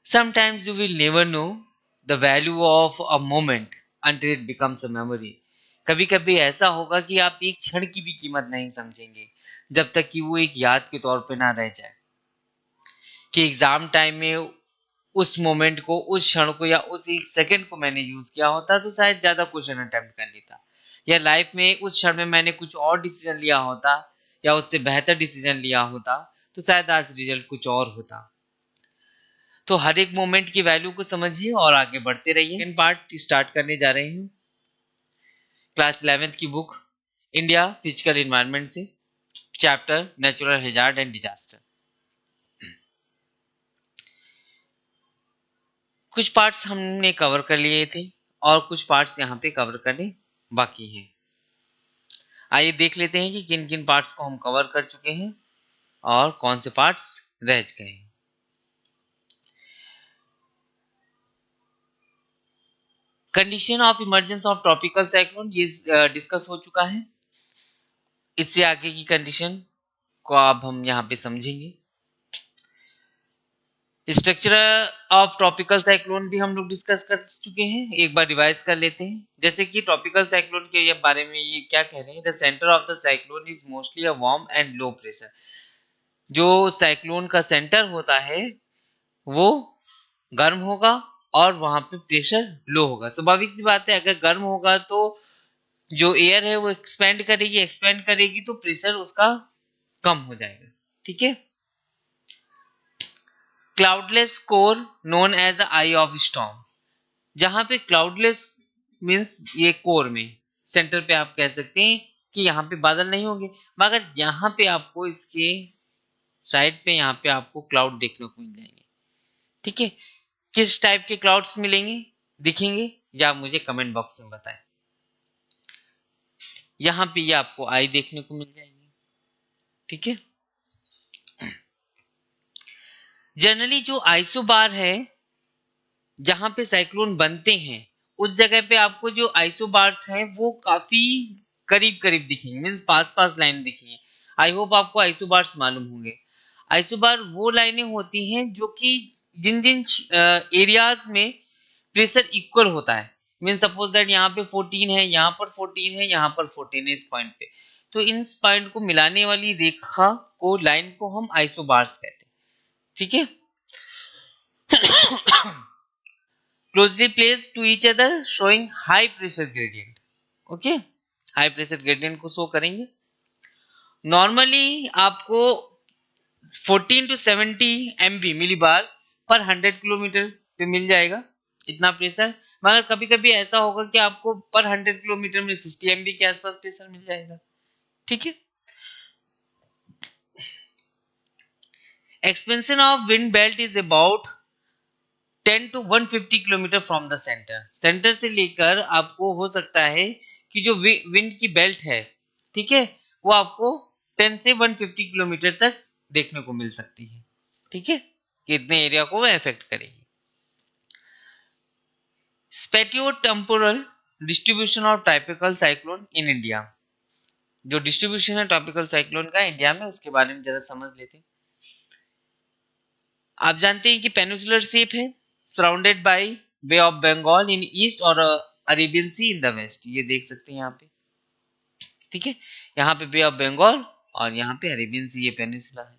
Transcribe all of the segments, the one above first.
Sometimes you will never know the value of a moment until it becomes a memory. कभी कभी ऐसा होगा कि आप एक क्षण की भी कीमत नहीं समझेंगे जब तक कि वो एक याद के तौर पे ना रह जाए कि एग्जाम टाइम में उस मोमेंट को, उस क्षण को या उस एक सेकंड को मैंने यूज किया होता तो शायद ज्यादा क्वेश्चन अटेम्प्ट कर लेता, या लाइफ में उस क्षण में मैंने कुछ और डिसीजन लिया होता या उससे बेहतर डिसीजन लिया होता तो शायद आज रिजल्ट कुछ और होता। तो हर एक मोमेंट की वैल्यू को समझिए और आगे बढ़ते रहिए। सेकंड पार्ट स्टार्ट करने जा रहे हैं क्लास 11th की बुक इंडिया फिजिकल एनवायरनमेंट से, chapter natural hazard and disaster. कुछ पार्ट्स हमने कवर कर लिए थे और कुछ पार्ट्स यहाँ पे कवर करने बाकी हैं। आइए देख लेते हैं कि किन किन पार्ट्स को हम कवर कर चुके हैं और कौन से पार्ट्स रह गए हैं। Condition of emergence of tropical cyclone ये डिस्कस हो चुका है। इससे आगे की कंडीशन को अब हम यहाँ पे समझेंगे। स्ट्रक्चर ऑफ ट्रॉपिकल साइक्लोन भी हम लोग डिस्कस कर चुके हैं, एक बार रिवाइज कर लेते हैं। जैसे कि ट्रॉपिकल साइक्लोन के बारे में ये क्या कह रहे हैं, the centre of the cyclone is mostly a warm and low pressure. जो साइक्लोन का सेंटर होता है वो गर्म होगा और वहां पे प्रेशर लो होगा। स्वाभाविक सी बात है, अगर गर्म होगा तो जो एयर है वो एक्सपेंड करेगी तो प्रेशर उसका कम हो जाएगा। ठीक है। Cloudless core known as eye of storm. जहां पे क्लाउडलेस मीन्स ये कोर में सेंटर पे आप कह सकते हैं कि यहाँ पे बादल नहीं होंगे, मगर यहाँ पे आपको इसके साइड पे यहाँ पे आपको क्लाउड देखने को मिल जाएंगे। ठीक है। किस टाइप के क्लाउड्स मिलेंगे, दिखेंगे, या आप मुझे कमेंट बॉक्स में बताएं। यहाँ पे ये आपको आई देखने को मिल जाएंगे। ठीक है। जनरली जो आइसोबार है जहां पे साइक्लोन बनते हैं उस जगह पे आपको जो आइसोबार्स हैं वो काफी करीब करीब दिखेंगे, मीन्स पास पास लाइन दिखेंगे। आई होप आपको आइसोबार्स मालूम होंगे। आइसोबार वो लाइनें होती हैं जो कि जिन जिन एरियाज में प्रेशर इक्वल होता है, मीन सपोज दैट यहाँ पे 14 है, यहाँ पर 14 है, यहाँ पर 14 है इस पॉइंट पे, तो इन पॉइंट को मिलाने वाली रेखा को, लाइन को हम आइसोबार्स कहते हैं। ठीक है। closely placed to each other showing high pressure gradient. Okay, high pressure gradient को शो करेंगे। नॉर्मली आपको 14 टू 70 MB मिली बार पर 100 किलोमीटर पे मिल जाएगा इतना प्रेशर, मगर कभी कभी ऐसा होगा कि आपको पर 100 किलोमीटर में 60 MB के आसपास प्रेशर मिल जाएगा। ठीक है। Expansion of wind belt is about 10 to 150 kilometre from the centre. Centre से लेकर आपको हो सकता है कि जो विंड की बेल्ट है, ठीक है, वो आपको 10 से 150 किलोमीटर तक देखने को मिल सकती है। ठीक है, कि इतने एरिया को वो अफेक्ट करेगी। Spatio temporal distribution of tropical cyclone in India. जो डिस्ट्रीब्यूशन है ट्रॉपिकल साइक्लोन का इंडिया में, उसके बारे में जरा समझ लेते हैं। आप जानते हैं कि पेनिनसुलर शेप है, surrounded by bay of Bengal in east और Arabian sea in the west. ये देख सकते हैं यहाँ पे। ठीक है, यहाँ पे बे ऑफ बंगाल और यहाँ पे अरेबियन सी, ये पेनिनसुला है।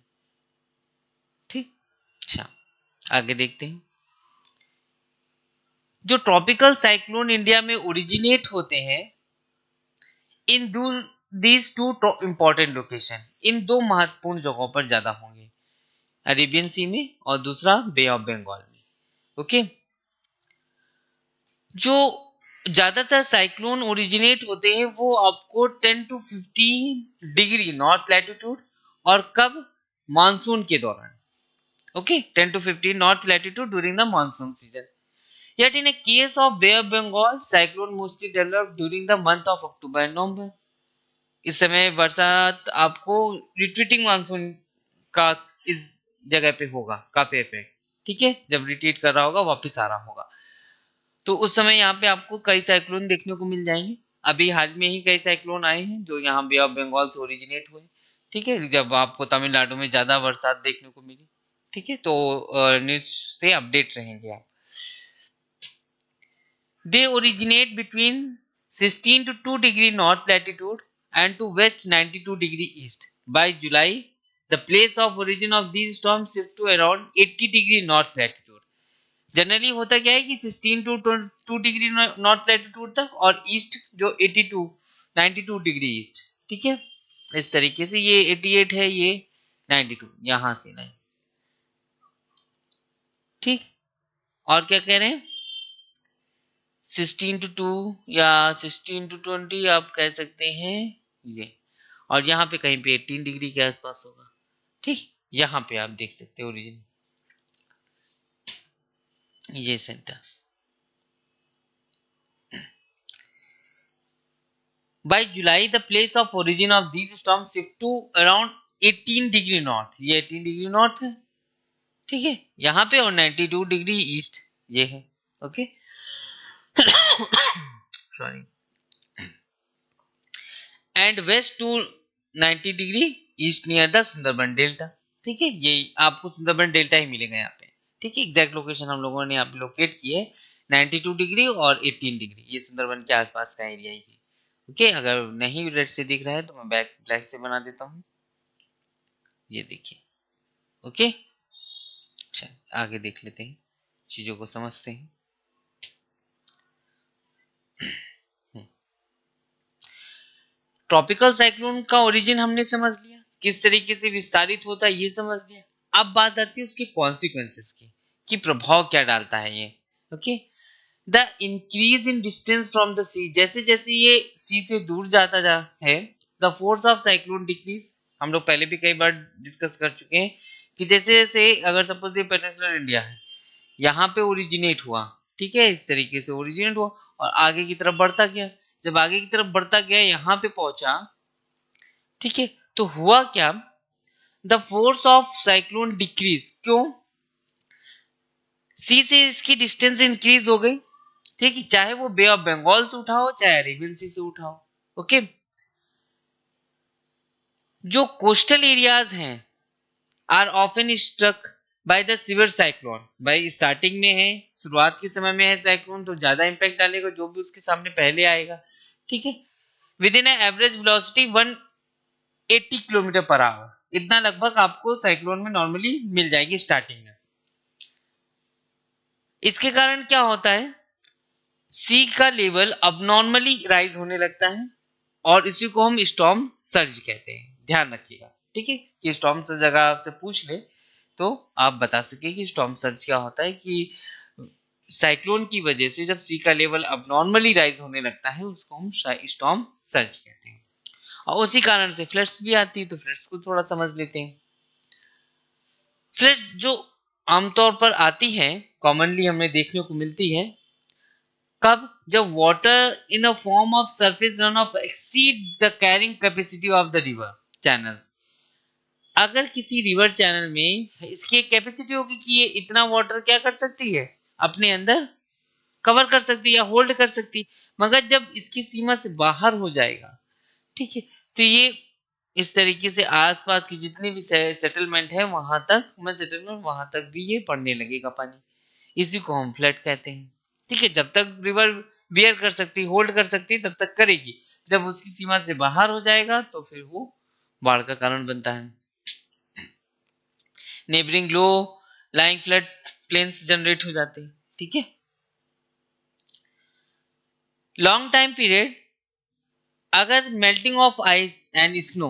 ठीक। अच्छा, आगे देखते हैं। जो ट्रॉपिकल साइक्लोन इंडिया में ओरिजिनेट होते हैं in these two important location, इन दो महत्वपूर्ण जगहों पर ज्यादा होंगे, अरेबियन सी में और दूसरा बे ऑफ बंगाल में। ओके। जो ज्यादातर साइक्लोन ओरिजिनेट होते हैं वो आपको 10 टू 15 डिग्री नॉर्थ लैटिट्यूड, और कब, मानसून के दौरान। Okay, 10 to 15 north latitude during the monsoon season. Yet in a case of Bay of Bengal, cyclone mostly developed during the month of October and November. इस समय बरसात आपको retreating monsoon का इस जगह पे होगा काफी इफेक्ट। ठीक है, जब रिट्रीट कर रहा होगा, वापस आ रहा होगा, तो उस समय यहाँ पे आपको कई साइक्लोन देखने को मिल जाएंगे। अभी हाल में ही कई साइक्लोन आए हैं जो यहाँ बे ऑफ बंगाल से ओरिजिनेट हुए। ठीक है, जब आपको तमिलनाडु में ज्यादा बरसात देखने को मिली। ठीक है, तो न्यूज से अपडेट रहेंगे आप। They originate between 16 to 2 degree north latitude and to west 92 degree east. By July, the place of origin of these storms shift to around 80 degree north latitude. Generally होता क्या है कि 16 टू 2 डिग्री नॉर्थ लैटिट्यूड तक और east जो 82 92 degree east, ठीक है। इस तरीके से ये 88 है, ये 92 यहां से नहीं, ठीक। और क्या कह रहे हैं, 16 टू 2 या 16 टू 20 आप कह सकते हैं ये, और यहाँ पे कहीं पे 18 डिग्री के आसपास होगा, ठीक। यहाँ पे आप देख सकते हैं ओरिजिन, ये centre. By July, the place of origin of these storms shift to around 18 degree north, ये 18 डिग्री नॉर्थ है, ठीक है, यहाँ पे, और 92 डिग्री ईस्ट ये है, okay. Sorry, and west to 90 degree east near the Sundarban delta, ठीक है। ये आपको सुंदरबन डेल्टा ही मिलेगा यहाँ पे, ठीक है। एग्जैक्ट लोकेशन हम लोगों ने यहाँ पे लोकेट की है 92 डिग्री और 18 डिग्री, ये सुंदरबन के आसपास का एरिया ही है, ओके। अगर नहीं रेड से दिख रहा है तो मैं ब्लैक से बना देता हूँ, ये देखिए, ओके। अच्छा, आगे देख लेते हैं, चीजों को समझते हैं। ट्रॉपिकल साइक्लोन का ओरिजिन हमने समझ लिया, किस तरीके से विस्तारित होता है ये समझ लिया। अब बात आती है उसके कॉन्सिक्वेंसेस की, कि प्रभाव क्या डालता है ये, okay. The increase in distance from the sea, जैसे जैसे ये सी से दूर जाता है, the force of cyclone decrease. हम लोग पहले भी कई बार डिस्कस कर चुके हैं कि जैसे जैसे अगर सपोज ये पेनिनसुलर इंडिया है, यहाँ पे ओरिजिनेट हुआ, ठीक है, इस तरीके से ओरिजिनेट हुआ और आगे की तरफ बढ़ता गया, जब आगे की तरफ बढ़ता गया यहाँ पे पहुंचा, ठीक है, तो हुआ क्या, the force of cyclone decrease, क्यों, सी से इसकी डिस्टेंस इंक्रीज हो गई, ठीक है, चाहे वो बे ऑफ बंगाल से उठाओ चाहे अरेबियन सी से उठाओ, ओके। जो कोस्टल एरियाज हैं are often struck by the severe cyclone, भाई स्टार्टिंग में है, शुरुआत के समय में है साइक्लोन, तो ज्यादा इंपैक्ट डालेगा जो भी उसके सामने पहले आएगा, ठीक है। With in average velocity 180 kilometre per hour, इतना लगभग आपको साइक्लोन में नॉर्मली मिल जाएगी स्टार्टिंग में। इसके कारण क्या होता है, सी का लेवल अब नॉर्मली राइज होने लगता है और इसी को हम स्टॉर्म सर्ज कहते हैं, ध्यान रखिएगा, ठीक है। कि स्टॉर्म सर्ज अगर आपसे पूछ ले तो आप बता सके कि स्टॉर्म सर्ज क्या होता है, कि साइक्लोन की वजह से जब सी का लेवल अब नॉर्मली राइज होने लगता है उसको हम स्टॉर्म सर्ज कहते हैं, और उसी कारण से फ्लड्स भी आती है। तो फ्लड्स को थोड़ा समझ लेते हैं। फ्लड्स जो आमतौर पर आती है, कॉमनली हमें देखने को मिलती है, कब, जब water in the form of surface run of exceed the carrying capacity of the river channels. अगर किसी रिवर चैनल में इसकी कैपेसिटी होगी कि ये इतना वाटर क्या कर सकती है, अपने अंदर कवर कर सकती है या होल्ड कर सकती, मगर जब इसकी सीमा से बाहर हो जाएगा, ठीक है, तो ये इस तरीके से आसपास की जितनी भी सेटलमेंट है वहां तक भी ये बढ़ने लगेगा पानी, इसी को हम फ्लड कहते हैं, ठीक है। जब तक रिवर बियर कर सकती, होल्ड कर सकती, तब तक करेगी, जब उसकी सीमा से बाहर हो जाएगा तो फिर वो बाढ़ का कारण बनता है। Neighbouring low lying flood plains generate हो जाते हैं, ठीक है। लॉन्ग टाइम पीरियड, अगर melting of ice and snow,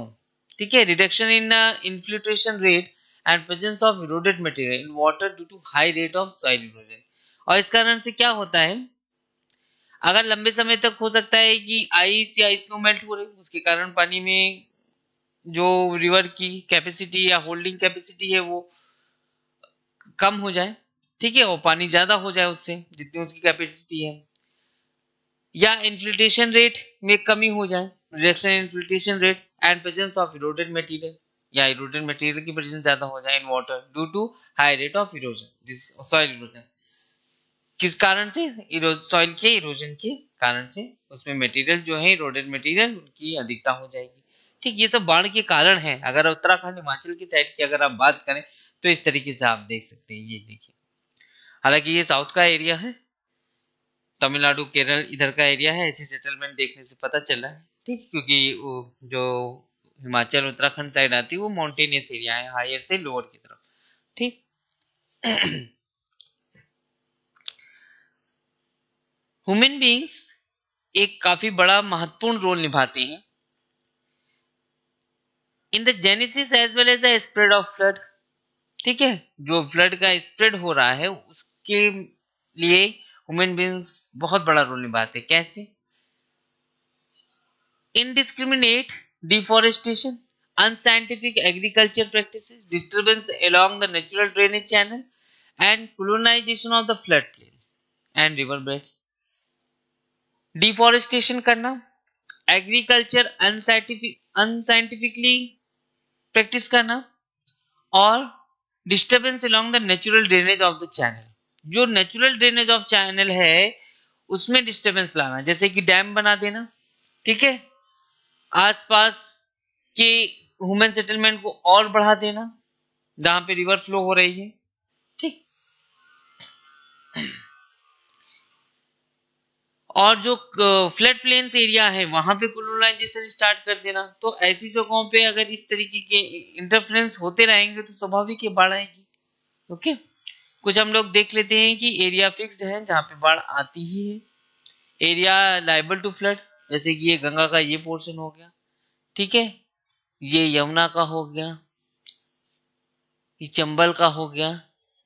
ठीक है, reduction in infiltration rate and presence of eroded material in water due to high rate of soil erosion. और इस कारण से क्या होता है, अगर लंबे समय तक हो सकता है कि आइस या स्नो मेल्ट हो रही, उसके कारण पानी में जो रिवर की कैपेसिटी या होल्डिंग कैपेसिटी है वो कम हो जाए, ठीक है, और पानी ज्यादा हो जाए उससे जितनी उसकी कैपेसिटी है, या इन्फिल्ट्रेशन रेट में कमी हो जाए, reduction in infiltration rate and presence of eroded material, या इरोडेड मटेरियल की प्रेजेंस ज्यादा हो जाए in water due to high rate of erosion, soil erosion. किस कारण से, सॉइल के इरोजन के कारण से उसमें मटेरियल जो है इरोडेड मटेरियल उनकी अधिकता हो जाएगी, ठीक। ये सब बाढ़ के कारण है। अगर उत्तराखंड हिमाचल की साइड की अगर आप बात करें तो इस तरीके से आप देख सकते हैं। ये देखिए, हालांकि ये साउथ का एरिया है, तमिलनाडु केरल इधर का एरिया है, ऐसी सेटलमेंट देखने से पता चला है, ठीक, क्योंकि वो जो हिमाचल उत्तराखंड साइड आती है वो माउंटेनियस एरिया है, हायर से लोअर की तरफ, ठीक। ह्यूमन बींग्स एक काफी बड़ा महत्वपूर्ण रोल निभाते हैं in the genesis as well as the spread of flood, ठीक है। जो फ्लड का स्प्रेड हो रहा है उसके लिए ह्यूमन बींग्स बहुत बड़ा रोल निभाते हैं। कैसे? Indiscriminate deforestation, unscientific agriculture practices, disturbance along the natural drainage channel, and colonization of the floodplains and riverbeds. Deforestation करना, agriculture unscientifically practice करना, और disturbance along the natural drainage of the channel. जो natural drainage of channel है उसमें disturbance लाना, जैसे कि dam बना देना, ठीक है, आसपास के ह्यूमन सेटलमेंट को और बढ़ा देना जहां पे रिवर फ्लो हो रही है, ठीक। और जो फ्लड प्लेन्स एरिया है वहां पे कोलोनाइजेशन स्टार्ट कर देना। तो ऐसी जगहों पे अगर इस तरीके के इंटरफेरेंस होते रहेंगे तो स्वाभाविक है बाढ़ आएगी। ओके, कुछ हम लोग देख लेते हैं कि एरिया फिक्स्ड है जहां पे बाढ़ आती ही है। एरिया लायबल टू फ्लड, जैसे कि ये गंगा का ये पोर्शन हो गया, ठीक है, ये यमुना का हो गया, ये चंबल का हो गया,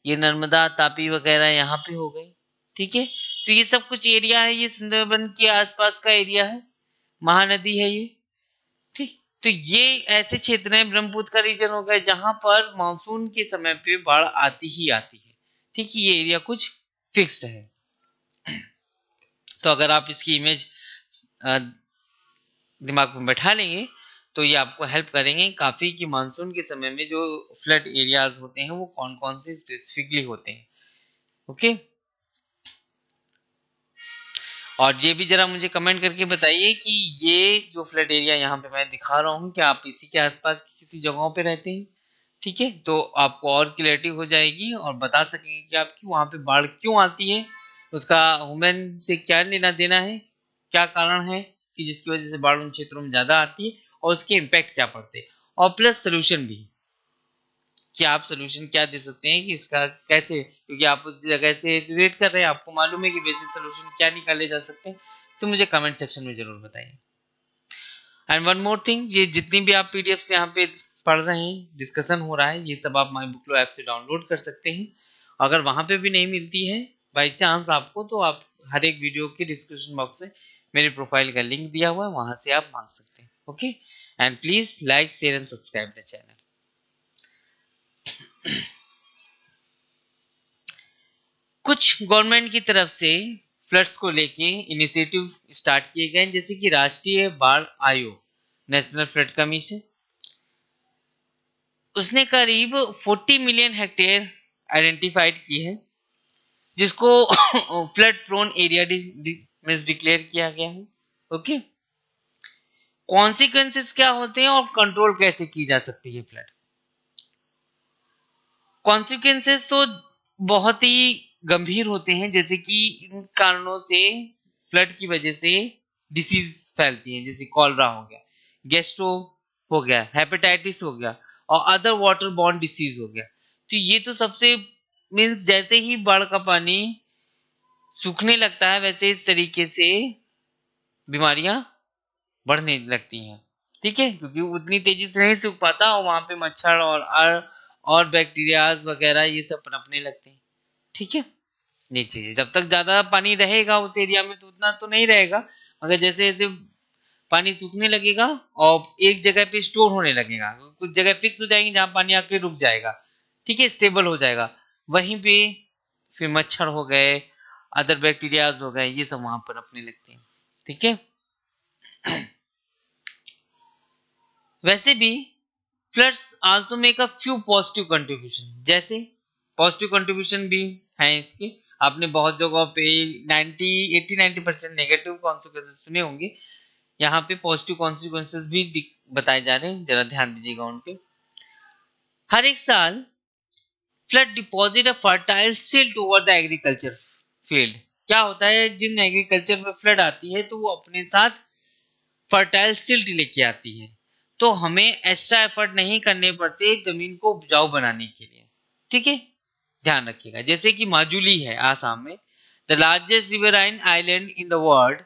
ये नर्मदा तापी वगैरह यहाँ पे हो गई, ठीक है। तो ये सब कुछ एरिया है, ये सुंदरबन के आसपास का एरिया है, महानदी है ये, ठीक। तो ये ऐसे क्षेत्र हैं, ब्रह्मपुत्र का रीजन हो गया जहां पर मानसून के समय पे बाढ़ आती ही आती है, ठीक है। ये एरिया कुछ फिक्स्ड है। तो अगर आप इसकी इमेज दिमाग में बैठा लेंगे तो ये आपको हेल्प करेंगे काफी कि मानसून के समय में जो फ्लड एरियाज होते हैं वो कौन कौन से स्पेसिफिकली होते हैं। ओके, और ये भी जरा मुझे कमेंट करके बताइए कि ये जो फ्लड एरिया यहाँ पे मैं दिखा रहा हूँ क्या आप इसी के आसपास की किसी जगहों पे रहते हैं, ठीक है। तो आपको और क्लैरिटी हो जाएगी और बता सकेंगे कि आपकी वहां पे बाढ़ क्यों आती है, उसका ह्यूमन से क्या लेना देना है, क्या कारण है कि जिसकी वजह से बाढ़ उन क्षेत्रों में ज्यादा आती है और उसके इम्पैक्ट क्या पड़ते हैं, और प्लस सोल्यूशन भी कि आप सोल्यूशन क्या दे सकते हैं कि इसका कैसे, क्योंकि आप उस जगह से रिलेट कर रहे हैं, आपको मालूम है कि बेसिक सोल्यूशन क्या निकाले जा सकते हैं, तो मुझे कमेंट सेक्शन में जरूर बताइए। एंड वन मोर थिंग, ये जितनी भी आप पीडीएफ यहाँ पे पढ़ रहे हैं, डिस्कशन हो रहा है, ये सब आप माई बुकलो ऐप से डाउनलोड कर सकते हैं। अगर वहां पे भी नहीं मिलती है बाई चांस आपको, तो आप हर एक वीडियो के डिस्क्रिप्शन बॉक्स में मेरे प्रोफाइल का लिंक दिया हुआ है, वहां से आप मांग सकते हैं। Okay, and please like share and subscribe the channel. कुछ गवर्नमेंट की तरफ से फ्लड्स को लेके इनिशिएटिव स्टार्ट किए गए, जैसे कि राष्ट्रीय बाढ़ आयोग, नेशनल फ्लड कमीशन, उसने करीब 40 मिलियन हेक्टेयर आइडेंटिफाइड की है जिसको फ्लड प्रोन एरिया डिक्लेयर किया गया है। ओके, कॉन्सिक्वेंसेस क्या होते हैं और कंट्रोल कैसे की जा सकती है फ्लड। कॉन्सिक्वेंसेस तो बहुत ही गंभीर होते हैं, जैसे कि इन कारणों से फ्लड की वजह से डिसीज फैलती हैं, जैसे कॉलरा हो गया, गैस्ट्रो हो गया, हेपेटाइटिस हो गया, और अदर वाटर बॉर्न डिसीज हो गया। तो ये तो सबसे मीन्स जैसे ही बाढ़ का पानी सूखने लगता है वैसे इस तरीके से बीमारियां बढ़ने लगती हैं, ठीक है, क्योंकि उतनी तेजी से नहीं सूख पाता और वहां पे मच्छर और बैक्टीरियाज वगैरह ये सब पनपने लगते हैं, ठीक है। नहीं चाहिए, जब तक ज्यादा पानी रहेगा उस एरिया में तो उतना तो नहीं रहेगा, मगर जैसे जैसे पानी सूखने लगेगा और एक जगह पे स्टोर होने लगेगा, कुछ जगह फिक्स हो जाएंगी जहां पानी आके रुक जाएगा, ठीक है, स्टेबल हो जाएगा, वहीं पे फिर मच्छर हो गए, अदर बैक्टीरियाज हो गए, ये सब वहां पर अपने लगते हैं, ठीक है। वैसे भी floods also make a few positive contribution, जैसे पॉजिटिव कंट्रीब्यूशन भी है इसके, आपने बहुत जगहों पे 80-90% नेगेटिव कॉन्सिक्वेंसेस सुने होंगे, यहाँ पे पॉजिटिव कॉन्सिक्वेंसेस भी बताए जा रहे हैं, जरा ध्यान दीजिएगा उन पे। हर एक साल flood deposit a fertile silt over the agriculture field. क्या होता है, जिन एग्रीकल्चर में फ्लड आती है तो वो अपने साथ फर्टाइल सिल्ट लेके आती है, तो हमें एक्स्ट्रा एफर्ट नहीं करने पड़ते जमीन को उपजाऊ बनाने के लिए। ठीक है, ध्यान रखिएगा। जैसे कि माजुली है आसाम में, the largest riverine island in the world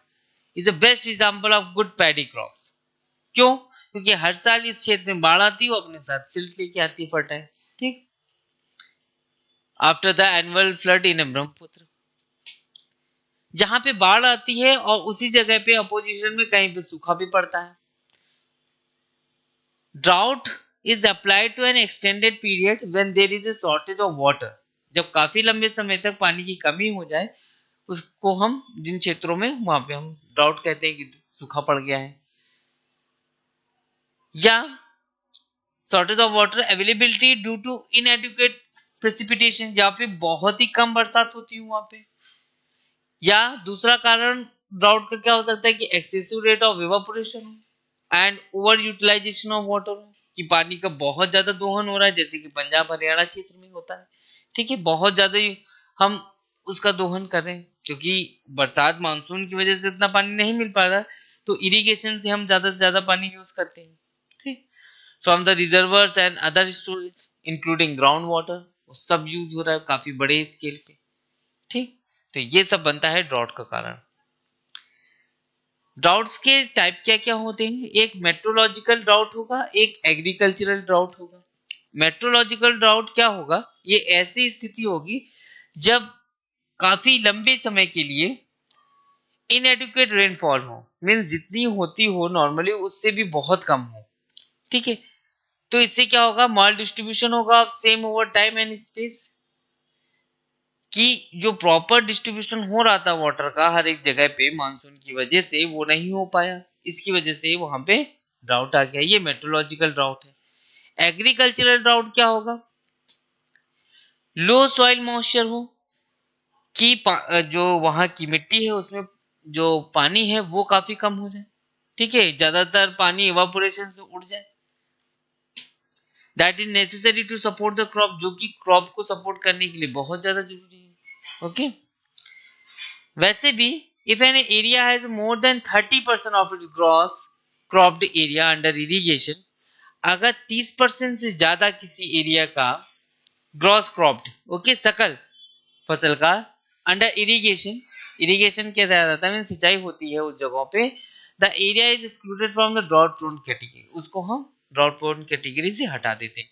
is the best example of good paddy crops. क्यों? क्योंकि हर साल इस क्षेत्र में बाढ़ आती है, वो अपने साथ सिल्ट लेके आती है फर्टाइल। ठीक। आफ्टर द एनुअल फ्लड इन ब्रह्मपुत्र, जहां पे बाढ़ आती है और उसी जगह पे अपोजिशन में कहीं पे सूखा भी पड़ता है। Drought is applied to an extended period when there is a shortage of water. जब काफी लंबे समय तक पानी की कमी हो जाए, उसको हम जिन क्षेत्रों में वहां पे हम ड्राउट कहते हैं कि सूखा पड़ गया है। या shortage of water availability due to inadequate precipitation, जहाँ पे बहुत ही कम बरसात होती है वहां पे। या दूसरा कारण ड्राउट का क्या हो सकता है कि excessive rate of evaporation and over utilisation of water, कि पानी का बहुत ज्यादा दोहन हो रहा है, जैसे कि पंजाब हरियाणा क्षेत्र में होता है। ठीक है, बहुत ज्यादा ही हम उसका दोहन कर रहे हैं, क्योंकि बरसात मानसून की वजह से इतना पानी नहीं मिल पा रहा, तो इरिगेशन से हम ज्यादा से ज्यादा पानी यूज करते हैं। ठीक, from the reservoirs and other storage including ground water, वो सब यूज हो रहा है काफी बड़े स्केल पे। ठीक, तो ये सब बनता है ड्रॉट का कारण। ड्राउट्स के टाइप क्या क्या होते हैं? एक मेट्रोलॉजिकल ड्राउट होगा, एक एग्रीकल्चरल ड्राउट होगा। मेट्रोलॉजिकल ड्राउट क्या होगा? ये ऐसी स्थिति होगी जब काफी लंबे समय के लिए इनएडिक्वेट रेनफॉल हो, मीन्स जितनी होती हो नॉर्मली उससे भी बहुत कम हो। ठीक है, तो इससे क्या होगा? मॉल डिस्ट्रीब्यूशन होगा of same over time and space, कि जो प्रॉपर डिस्ट्रीब्यूशन हो रहा था वाटर का हर एक जगह पे मानसून की वजह से, वो नहीं हो पाया, इसकी वजह से वहां पे ड्राउट आ गया। ये मेट्रोलॉजिकल ड्राउट है। एग्रीकल्चरल ड्राउट क्या होगा? लो सॉइल मॉइस्चर हो, कि जो वहां की मिट्टी है उसमें जो पानी है वो काफी कम हो जाए। ठीक है, ज्यादातर पानी इवापोरेशन से उड़ जाए। That is necessary to support the crop, जो कि क्रॉप को सपोर्ट करने के लिए बहुत ज्यादा जरूरी है। ओके, वैसे भी if an area has more than 30% of its gross cropped area under irrigation, अगर 30% से ज्यादा किसी एरिया का ग्रॉस क्रॉप्ड, ओके, सकल फसल का अंडर इरिगेशन, इरिगेशन क्या जाता है, सिंचाई होती है उस जगहों पे, the area is excluded from the drought prone category, उसको हम ड्रॉट प्रोन कैटेगरी से हटा देते हैं।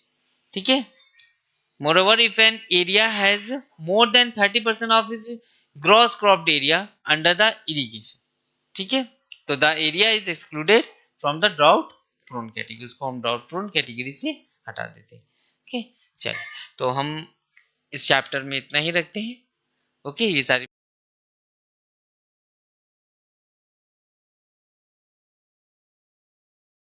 ठीक है, moreover if an area has more than 30% of its gross cropped area under the irrigation, ठीक है, तो the area is excluded from the drought prone category, उसको हम ड्राउट प्रोन कैटेगरी से हटा देते हैं। ओके, चलिए, तो हम इस चैप्टर में इतना ही रखते हैं। ओके, ये सारी